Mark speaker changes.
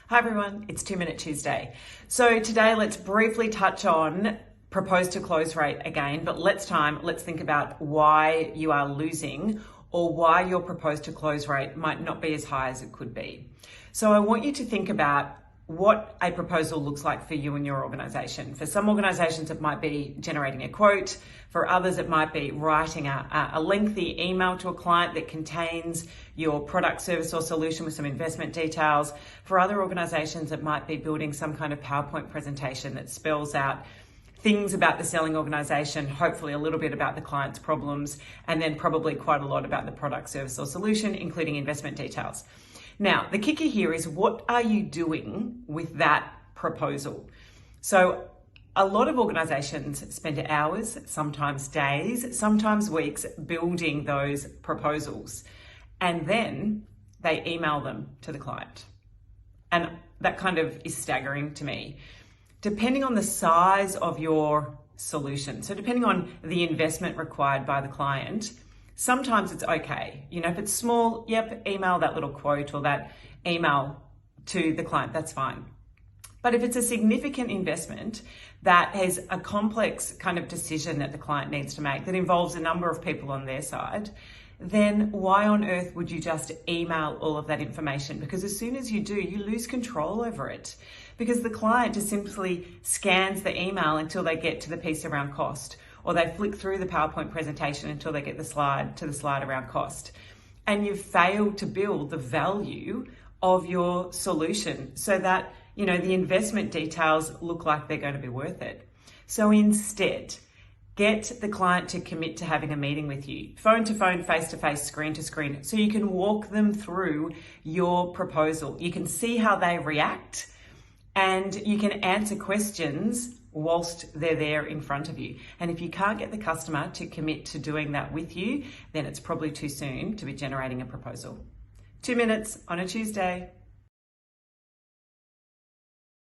Speaker 1: Hi everyone, it's 2 Minute Tuesday. So today let's briefly touch on propose to close rate again, but let's think about why you are losing or why your propose to close rate might not be as high as it could be. So I want you to think about what a proposal looks like for you and your organization. For some organizations, it might be generating a quote. For others, it might be writing a lengthy email to a client that contains your product, service, or solution with some investment details. For other organizations, it might be building some kind of PowerPoint presentation that spells out things about the selling organization, hopefully a little bit about the client's problems, and then probably quite a lot about the product, service, or solution, including investment details. Now, the kicker here is, what are you doing with that proposal? So a lot of organizations spend hours, sometimes days, sometimes weeks building those proposals, and then they email them to the client. And that kind of is staggering to me. Depending on the size of your solution, so depending on the investment required by the client, sometimes it's okay. If it's small, email that little quote or that email to the client, that's fine. But if it's a significant investment that has a complex kind of decision that the client needs to make that involves a number of people on their side, then why on earth would you just email all of that information? Because as soon as you do, you lose control over it, because the client just simply scans the email until they get to the piece around cost, or they flick through the PowerPoint presentation until they get the slide around cost. And you've failed to build the value of your solution so that, the investment details look like they're going to be worth it. So instead, get the client to commit to having a meeting with you, phone to phone, face to face, screen to screen, so you can walk them through your proposal. You can see how they react, and you can answer questions whilst they're there in front of you. And if you can't get the customer to commit to doing that with you, then it's probably too soon to be generating a proposal. 2 minutes on a Tuesday.